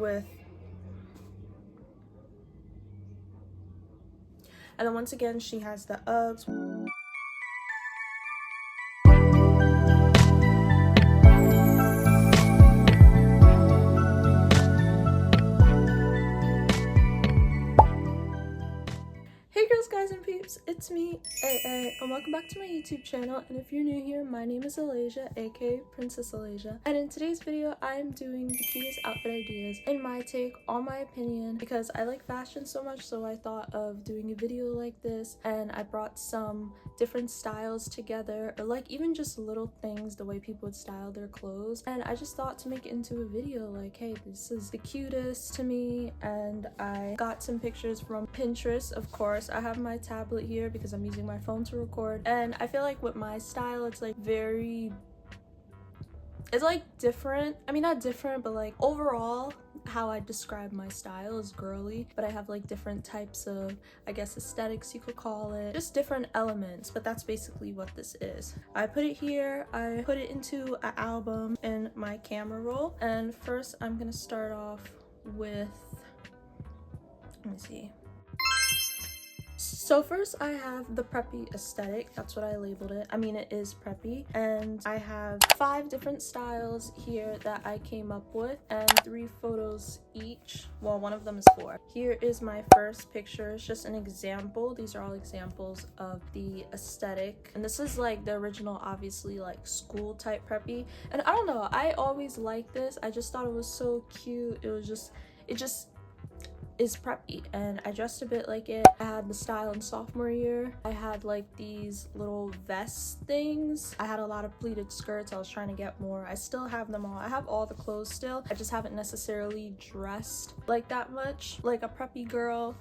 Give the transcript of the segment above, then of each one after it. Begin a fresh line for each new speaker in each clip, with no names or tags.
with, and then once again she has the 𝐒�𝐢𝐚𝐥. Hey girls, guys, and peeps, it's me, 𝐒𝐿, and welcome back to my YouTube channel. And if you're new here, my name is 𝐒𝐿𝐤𝐿, aka Princess 𝐒𝐿𝐤𝐿. And in today's video, I'm doing the cutest outfit ideas in my take, on my opinion, because I like fashion so much, so I thought of doing a video like this, and I brought some different styles together, or like even just little things, the way people would style their clothes. And I just thought to make it into a video like, hey, this is the cutest to me. And I got some pictures from Pinterest, of course. I have my tablet here because I'm using my phone to record, and I feel like with my style it's like it's like different. I mean, not different, but like overall how I describe my style is girly, but I have like different types of, I guess, aesthetics you could call it, just different elements, but that's basically what this is. I put it here, I put it into an album in my camera roll, and first I'm gonna start off with, let me see. So first I have the preppy aesthetic, that's what I labeled it. I mean, it is preppy, and I have 5 different styles here that I came up with, and 3 photos each. Well, one of them is 4. Here is my first picture. It's just an example. These are all examples of the aesthetic, and this is like the original, obviously, like school type preppy. And I don't know, I always liked this. I just thought it was so cute. It just is preppy, and I dressed a bit like it. I had the style in sophomore year. I had like these little vest things. I had a lot of pleated skirts. I was trying to get more. I still have them all. I have all the clothes still. I just haven't necessarily dressed like that much, like a preppy girl,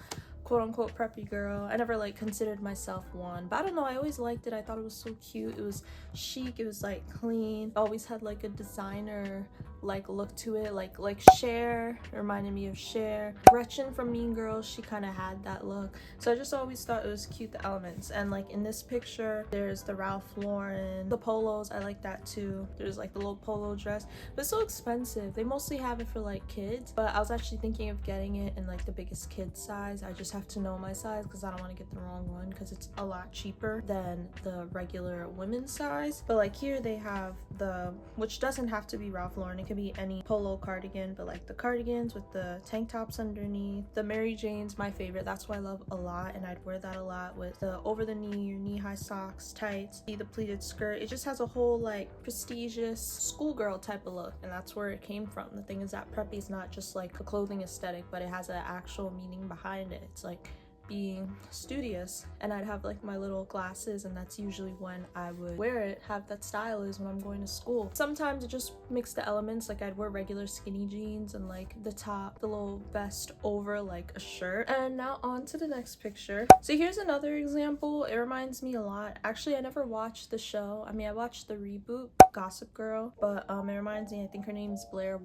quote unquote preppy girl. I never like considered myself one, but I don't know, I always liked it. I thought it was so cute. It was chic, it was like clean. I always had like a designer like look to it, like Cher reminded me of Cher. Gretchen from Mean Girls, she kind of had that look. So I just always thought it was cute, the elements. And like in this picture, there's the Ralph Lauren, the polos, I like that too. There's like the little polo dress, but it's so expensive. They mostly have it for like kids, but I was actually thinking of getting it in like the biggest kid size. I just have to know my size because I don't want to get the wrong one, because it's a lot cheaper than the regular women's size. But like here they have the, which doesn't have to be Ralph Lauren, it could be any polo cardigan, but like the cardigans with the tank tops underneath. The Mary Jane's my favorite, that's what I love a lot, and I'd wear that a lot with the over the knee or knee-high socks, tights, the pleated skirt. It just has a whole like prestigious schoolgirl type of look, and that's where it came from. The thing is that preppy is not just like a clothing aesthetic, but it has an actual meaning behind it. It's like being studious. And I'd have like my little glasses, and that's usually when I would wear it, have that style, is when I'm going to school. Sometimes it just mixed the elements, like I'd wear regular skinny jeans and like the top, the little vest over like a shirt. And now on to the next picture. So here's another example. It reminds me a lot, actually. I never watched the show. I mean, I watched the reboot Gossip Girl, but it reminds me, I think her name's Blair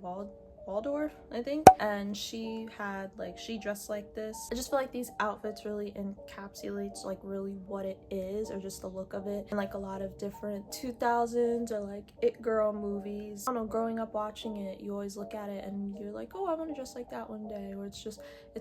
Waldorf, I think, and she had like, she dressed like this. I just feel like these outfits really encapsulates like really what it is, or just the look of it, and like a lot of different 2000s or like it girl movies. I don't know, growing up watching it, you always look at it and you're like, oh, I want to dress like that one day, or it's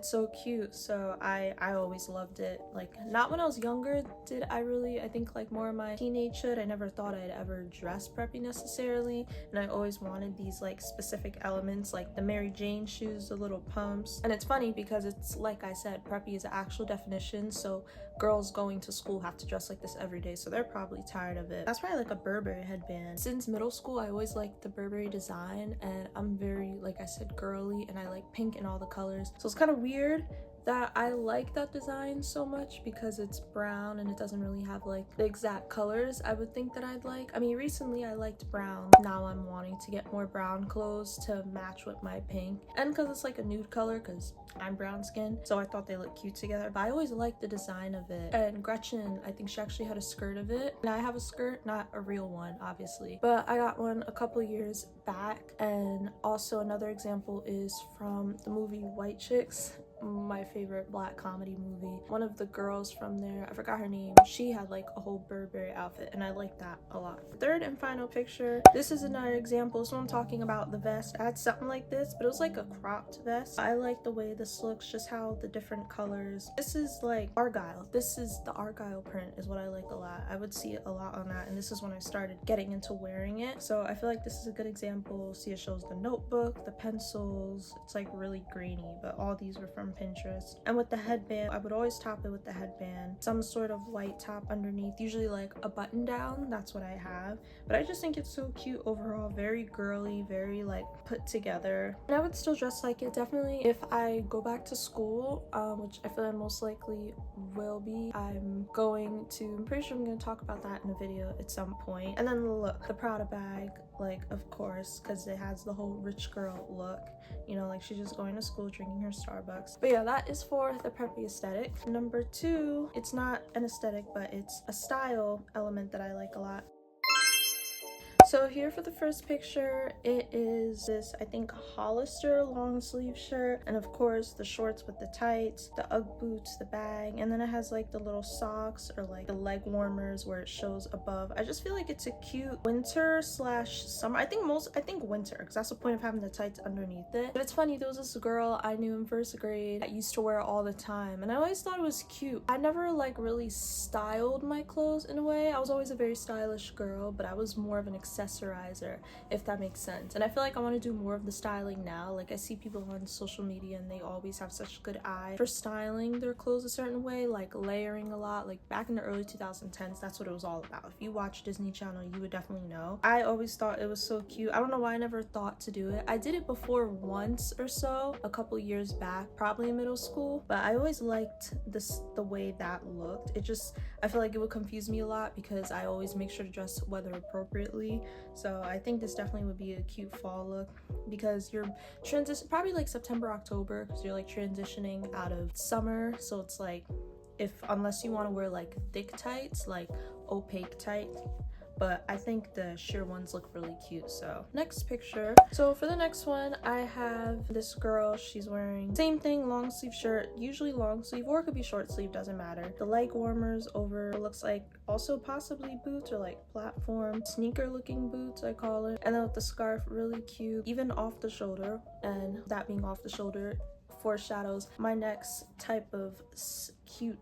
so cute. So I always loved it. Like, not when I was younger did I really, I think like more in my teenagehood, I never thought I'd ever dress preppy necessarily, and I always wanted these like specific elements, like the Mary Jane shoes, the little pumps. And it's funny because it's, like I said, preppy is an actual definition, so girls going to school have to dress like this every day, so they're probably tired of it. That's probably like a Burberry headband. Since middle school, I always liked the Burberry design, and I'm very, like I said, girly, and I like pink in all the colors, so it's kind of weird that I like that design so much because it's brown and it doesn't really have like the exact colors I would think that I'd like. I mean, recently I liked brown. Now I'm wanting to get more brown clothes to match with my pink, and because it's like a nude color because I'm brown skinned, so I thought they looked cute together. But I always liked the design of it. And Gretchen, I think she actually had a skirt of it, and I have a skirt, not a real one obviously, but I got one a couple years back. And also another example is from the movie White Chicks, my favorite black comedy movie. One of the girls from there, I forgot her name, she had like a whole Burberry outfit, and I like that a lot. Third and final picture, this is another example. So I'm talking about the vest. I had something like this, but it was like a cropped vest. I like the way this looks, just how the different colors. This is like argyle. This is the argyle print is what I like a lot. I would see it a lot on that, and this is when I started getting into wearing it. So I feel like this is a good example. See, it shows the notebook, the pencils. It's like really grainy, but all these were from Pinterest. And with the headband, I would always top it with the headband, some sort of white top underneath, usually like a button down. That's what I have, but I just think it's so cute overall. Very girly, very like put together, and I would still dress like it. Definitely if I go back to school, which I feel I most likely will be, I'm pretty sure I'm going to talk about that in a video at some point. And then the look, the Prada bag, like of course, because it has the whole rich girl look, you know, like she's just going to school drinking her Starbucks. But yeah, that is for the preppy aesthetic. Number 2, it's not an aesthetic, but it's a style element that I like a lot. So here for the first picture, it is this, I think, Hollister long sleeve shirt, and of course the shorts with the tights, the Ugg boots, the bag, and then it has like the little socks or like the leg warmers where it shows above. I just feel like it's a cute winter slash summer. I think winter, because that's the point of having the tights underneath it. But it's funny, there was this girl I knew in 1st grade that used to wear it all the time, and I always thought it was cute. I never like really styled my clothes in a way. I was always a very stylish girl, but I was more of an accessorizer, if that makes sense. And I feel like I want to do more of the styling now. Like I see people on social media and they always have such good eye for styling their clothes a certain way, like layering a lot. Like back in the early 2010s, that's what it was all about. If you watch Disney Channel, you would definitely know. I always thought it was so cute. I don't know why I never thought to do it. I did it before once or so, a couple years back, probably in middle school, but I always liked the way that looked. I feel like it would confuse me a lot because I always make sure to dress weather appropriately. So I think this definitely would be a cute fall look, because you're probably like September, October, because you're like transitioning out of summer. So it's like, unless you want to wear like thick tights, like opaque tights, but I think the sheer ones look really cute. So next picture. So for the next one, I have this girl. She's wearing same thing, long sleeve shirt, usually long sleeve, or it could be short sleeve, doesn't matter. The leg warmers over, looks like also possibly boots or like platform sneaker looking boots, I call it. And then with the scarf, really cute, even off the shoulder. And that being off the shoulder foreshadows my next type of cute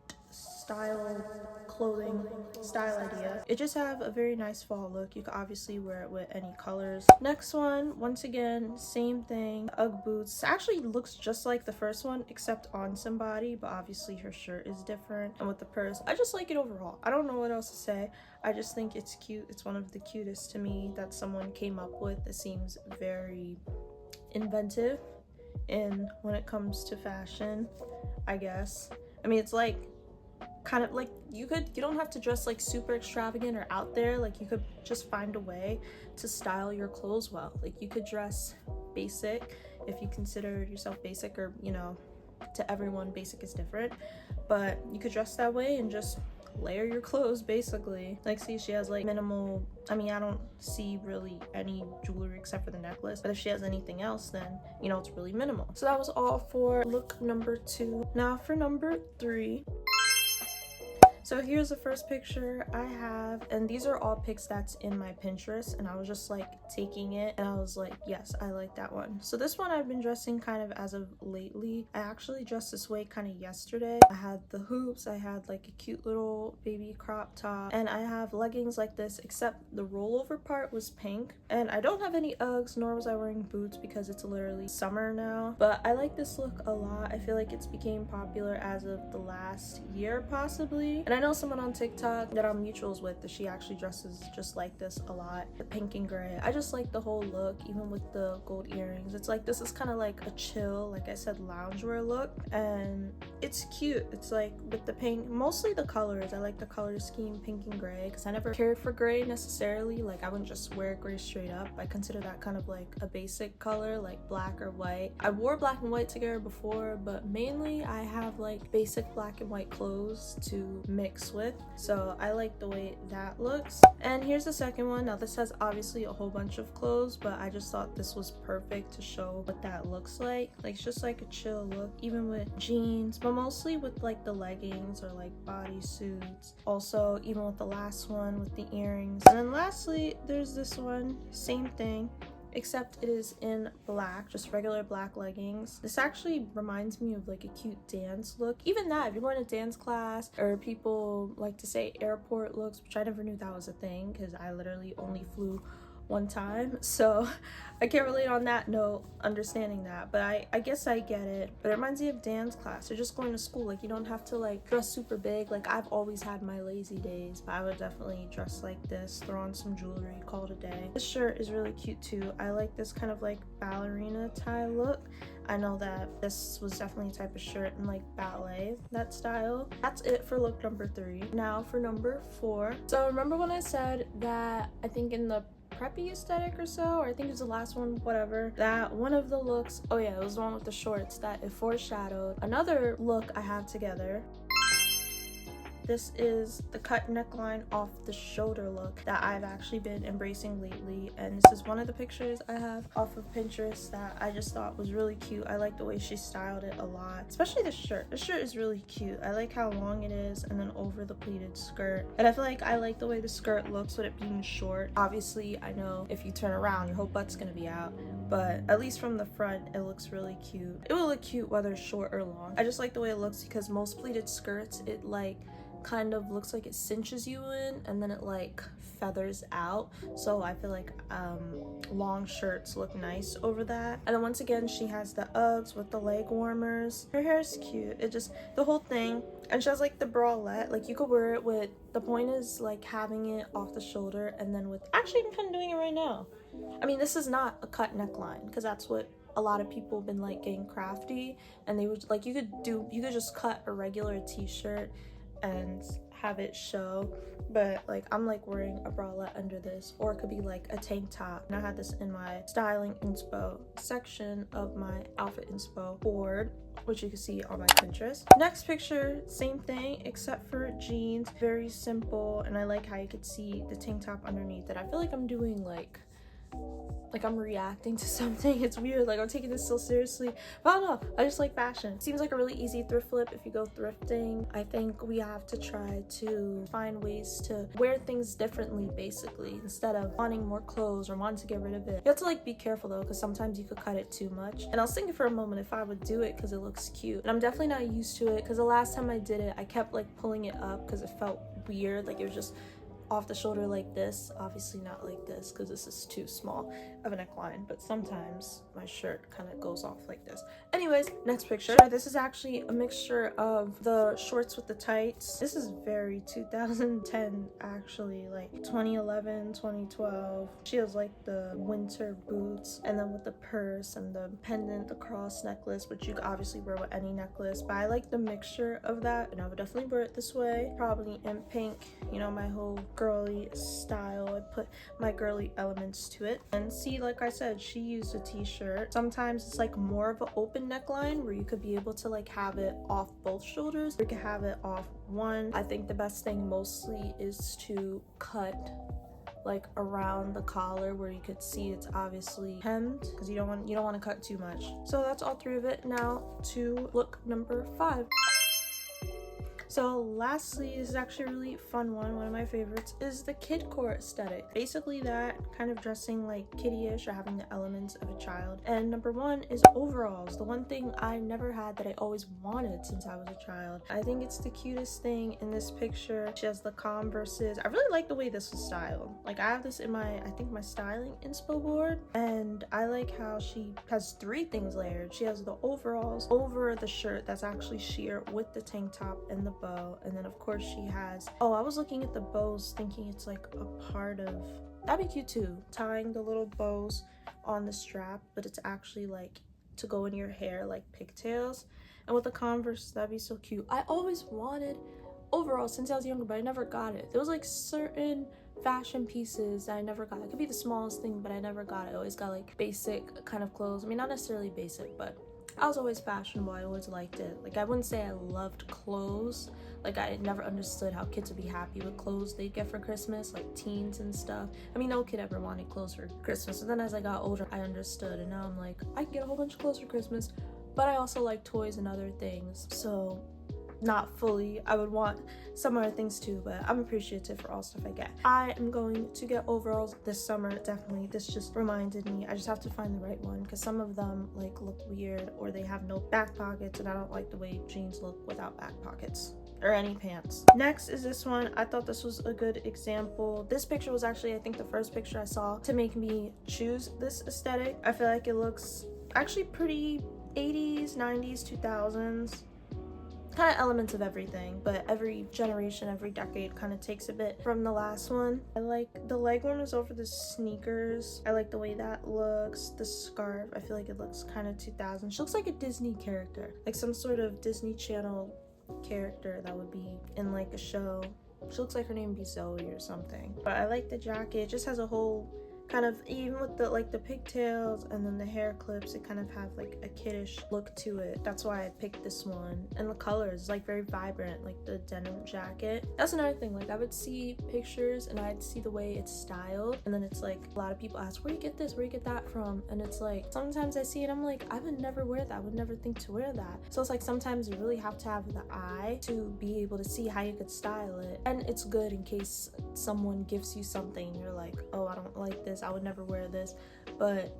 clothing style idea. It just have a very nice fall look. You can obviously wear it with any colors. Next one, once again, same thing, Ugg boots. Actually looks just like the first one except on somebody, but obviously her shirt is different. And with the purse, I just like it overall. I don't know what else to say. I just think it's cute. It's one of the cutest to me that someone came up with. It seems very inventive in when it comes to fashion, I guess. I mean, it's like kind of like you don't have to dress like super extravagant or out there. Like you could just find a way to style your clothes well. Like you could dress basic if you consider yourself basic, or you know, to everyone basic is different, but you could dress that way and just layer your clothes basically. Like see, she has like minimal, I mean, I don't see really any jewelry except for the necklace, but if she has anything else, then you know, it's really minimal. So that was all for look number 2. Now for number 3. So here's the first picture I have, and these are all pics that's in my Pinterest, and I was just like taking it and I was like, yes, I like that one. So this one I've been dressing kind of as of lately. I actually dressed this way kind of yesterday. I had the hoops, I had like a cute little baby crop top, and I have leggings like this, except the rollover part was pink. And I don't have any Uggs, nor was I wearing boots because it's literally summer now, but I like this look a lot. I feel like it's became popular as of the last year possibly. And I know someone on TikTok that I'm mutuals with that she actually dresses just like this a lot, the pink and gray. I just like the whole look, even with the gold earrings. It's like, this is kind of like a chill, like I said, loungewear look, and it's cute. It's like with the pink, mostly the colors. I like the color scheme pink and gray because I never cared for gray necessarily. Like I wouldn't just wear gray straight up. I consider that kind of like a basic color, like black or white. I wore black and white together before, but mainly I have like basic black and white clothes to mix with, so I like the way that looks. And here's the second one. Now this has obviously a whole bunch of clothes, but I just thought this was perfect to show what that looks like it's just like a chill look, even with jeans, but mostly with like the leggings or like bodysuits. Also, even with the last one with the earrings. And then lastly, there's this one, same thing, except it is in black, just regular black leggings. This actually reminds me of like a cute dance look. Even that, if you're going to dance class, or people like to say airport looks, which I never knew that was a thing because I literally only flew one time, so I can't relate on that note, understanding that, but I guess I get it. But it reminds me of dance class. You're just going to school, like you don't have to like dress super big. Like I've always had my lazy days, but I would definitely dress like this, throw on some jewelry, call it a day. This shirt is really cute too. I like this kind of like ballerina tie look. I know that this was definitely a type of shirt in like ballet, that style. That's it for look number 3. Now for number 4. So remember when I said that I think in the preppy aesthetic or so, or I think it was the last one, whatever, that one of the looks, oh yeah, it was the one with the shorts, that it foreshadowed another look I have together. This is the cut neckline off the shoulder look that I've actually been embracing lately, and this is one of the pictures I have off of Pinterest that I just thought was really cute. I like the way she styled it a lot, especially this shirt. This shirt is really cute. I like how long it is and then over the pleated skirt, and I feel like I like the way the skirt looks with it being short. Obviously, I know if you turn around your whole butt's gonna be out, but at least from the front it looks really cute. It will look cute whether it's short or long. I just like the way it looks because most pleated skirts, it like kind of looks like it cinches you in and then it like feathers out, so I feel like long shirts look nice over that. And then once again, she has the Uggs with the leg warmers. Her hair is cute, it just, the whole thing. And she has like the bralette, like you could wear it with, the point is like having it off the shoulder, and then with, actually I'm kind of doing it right now. I mean, this is not a cut neckline because that's what a lot of people have been like getting crafty, and they would like, you could just cut a regular t-shirt and have it show, but like I'm like wearing a bralette under this, or it could be like a tank top. And I had this in my styling inspo section of my outfit inspo board, which you can see on my Pinterest. Next picture, same thing except for jeans, very simple, and I like how you could see the tank top underneath it. I feel like I'm doing like I'm reacting to something. It's weird, like I'm taking this so seriously, but I don't know, I just like fashion. Seems like a really easy thrift flip if you go thrifting. I think we have to try to find ways to wear things differently, basically, instead of wanting more clothes or wanting to get rid of it. You have to like be careful though, because sometimes you could cut it too much. And I was thinking for a moment if I would do it because it looks cute, and I'm definitely not used to it because the last time I did it I kept like pulling it up because it felt weird, like it was just off the shoulder like this. Obviously not like this because this is too small of a neckline, but sometimes my shirt kind of goes off like this. Anyways, next picture. This is actually a mixture of the shorts with the tights. This is very 2010 actually, like 2011, 2012. She has like the winter boots, and then with the purse and the pendant, the cross necklace, which you could obviously wear with any necklace, but I like the mixture of that, and I would definitely wear it this way, probably in pink, you know, my whole girly style. I put my girly elements to it. And see, like I said, she used a t-shirt. Sometimes it's like more of an open neckline where you could be able to like have it off both shoulders, or you could have it off one. I think the best thing mostly is to cut like around the collar where you could see it's obviously hemmed, because you don't want to cut too much. So that's all 3 of it. Now to look number 5. So lastly, this is actually a really fun one of my favorites, is the Kidcore aesthetic. Basically that kind of dressing like kiddie-ish or having the elements of a child. And number 1 is overalls, the one thing I've never had that I always wanted since I was a child. I think it's the cutest thing in this picture. She has the Converses. I really like the way this was styled. Like I have this in my, I think my styling inspo board, and I like how she has 3 things layered. She has the overalls over the shirt that's actually sheer with the tank top and the bow, and then of course she has, oh, I was looking at the bows thinking it's like a part of, that'd be cute too, tying the little bows on the strap, but it's actually like to go in your hair like pigtails. And with the Converse, that'd be so cute. I always wanted overalls since I was younger, but I never got it. There was like certain fashion pieces that I never got. It could be the smallest thing, but I never got it. I always got like basic kind of clothes. I mean, not necessarily basic, but I was always fashionable. I always liked it. Like, I wouldn't say I loved clothes. Like, I never understood how kids would be happy with clothes they'd get for Christmas, like teens and stuff. I mean, no kid ever wanted clothes for Christmas. And then as I got older, I understood. And now I'm like, I can get a whole bunch of clothes for Christmas. But I also like toys and other things. So, not fully. I would want some other things too, but I'm appreciative for all stuff I get. I am going to get overalls this summer, definitely. This just reminded me. I just have to find the right one because some of them like look weird or they have no back pockets, and I don't like the way jeans look without back pockets or any pants. Next is this one. I thought this was a good example. This picture was actually, I think, the first picture I saw to make me choose this aesthetic. I feel like it looks actually pretty 80s, 90s, 2000s. Kind of elements of everything, but every generation, every decade kind of takes a bit from the last one. I like the leg warmers over the sneakers. I like the way that looks. The scarf, I feel like it looks kind of 2000. She looks like a Disney character, like some sort of Disney Channel character that would be in like a show. She looks like her name would be Zoe or something. But I like the jacket. It just has a whole kind of, even with the like the pigtails and then the hair clips, it kind of have like a kiddish look to it. That's why I picked this one. And the colors, like very vibrant, like the denim jacket. That's another thing, like I would see pictures and I'd see the way it's styled, and then it's like a lot of people ask, where you get this, where you get that from? And it's like sometimes I see it, I'm like, I would never wear that, I would never think to wear that. So it's like sometimes you really have to have the eye to be able to see how you could style it. And it's good in case someone gives you something, you're like, oh, I don't like this, I would never wear this, but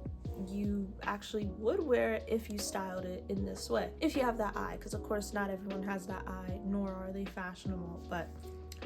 you actually would wear it if you styled it in this way, if you have that eye, because of course not everyone has that eye, nor are they fashionable, but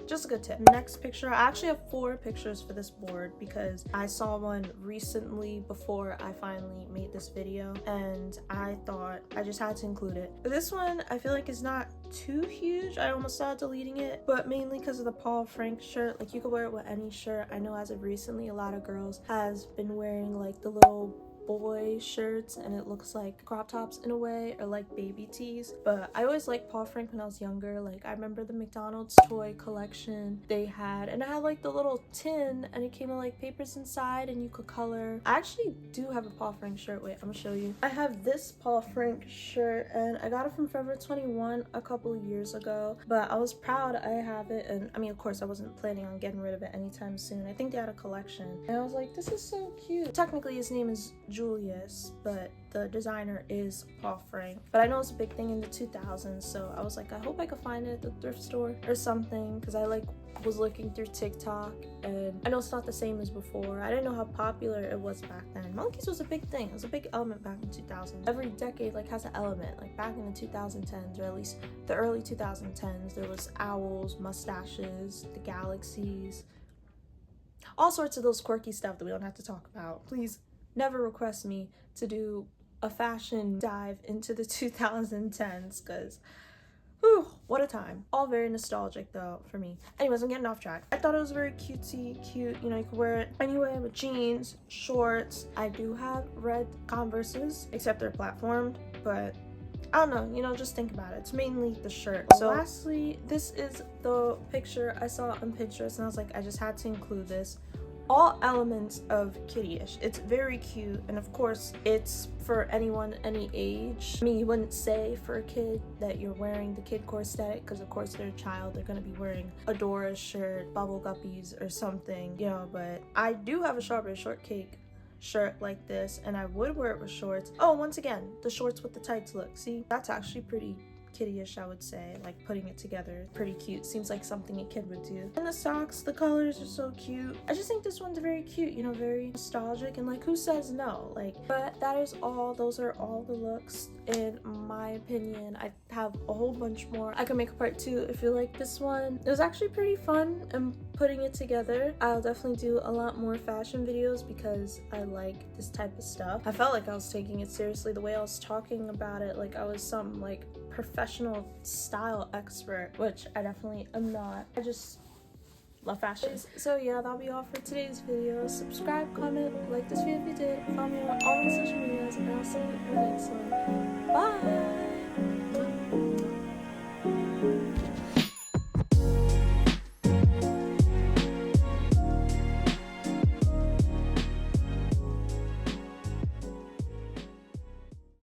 just a good tip. Next picture, I actually have 4 pictures for this board because I saw one recently before I finally made this video and I thought I just had to include it. But this one I feel like is not too huge. I almost thought deleting it, but mainly because of the Paul Frank shirt. Like, you could wear it with any shirt. I know as of recently a lot of girls has been wearing like the little boy shirts and it looks like crop tops in a way, or like baby tees. But I always liked Paul Frank when I was younger. Like, I remember the McDonald's toy collection they had, and I had like the little tin and it came with like papers inside and you could color. I actually do have a Paul Frank shirt. Wait, I'm gonna show you. I have this Paul Frank shirt and I got it from Forever 21 a couple of years ago, but I was proud I have it. And I mean, of course I wasn't planning on getting rid of it anytime soon. I think they had a collection and I was like, this is so cute. Technically his name is Julius, but the designer is Paul Frank. But I know it's a big thing in the 2000s, so I was like, I hope I could find it at the thrift store or something, because I like was looking through TikTok and I know it's not the same as before. I didn't know how popular it was back then. Monkeys was a big thing. It was a big element back in 2000. Every decade like has an element. Like back in the 2010s, or at least the early 2010s, there was owls, mustaches, the galaxies, all sorts of those quirky stuff that we don't have to talk about. Please never request me to do a fashion dive into the 2010s, because whew, what a time. All very nostalgic though for me. Anyways, I'm getting off track. I thought it was very cutesy, cute. You know, you could wear it anyway with jeans, shorts. I do have red Converses, except they're platformed, but I don't know, you know, just think about it. It's mainly the shirt. So lastly, this is the picture I saw on Pinterest and I was like, I just had to include this. All elements of kiddie-ish. It's very cute, and of course it's for anyone, any age. I mean, you wouldn't say for a kid that you're wearing the Kidcore aesthetic, because of course they're a child, they're gonna be wearing a Dora shirt, Bubble Guppies or something, you know. But I do have a Strawberry Shortcake shirt like this, and I would wear it with shorts. Oh, once again, the shorts with the tights look. See, that's actually pretty kiddie-ish, I would say. Like, putting it together, pretty cute. Seems like something a kid would do. And the socks, the colors are so cute. I just think this one's very cute, you know, very nostalgic, and like, who says no? Like, but that is all. Those are all the looks in my opinion. I have a whole bunch more. I can make a part 2 if you like this one. It was actually pretty fun and putting it together. I'll definitely do a lot more fashion videos because I like this type of stuff. I felt like I was taking it seriously the way I was talking about it, like I was some like professional style expert, which I definitely am not. I just love fashion. So yeah, that'll be all for today's video. Subscribe, comment, like this video if you did, follow me on all my social medias, and I'll see you in the next one.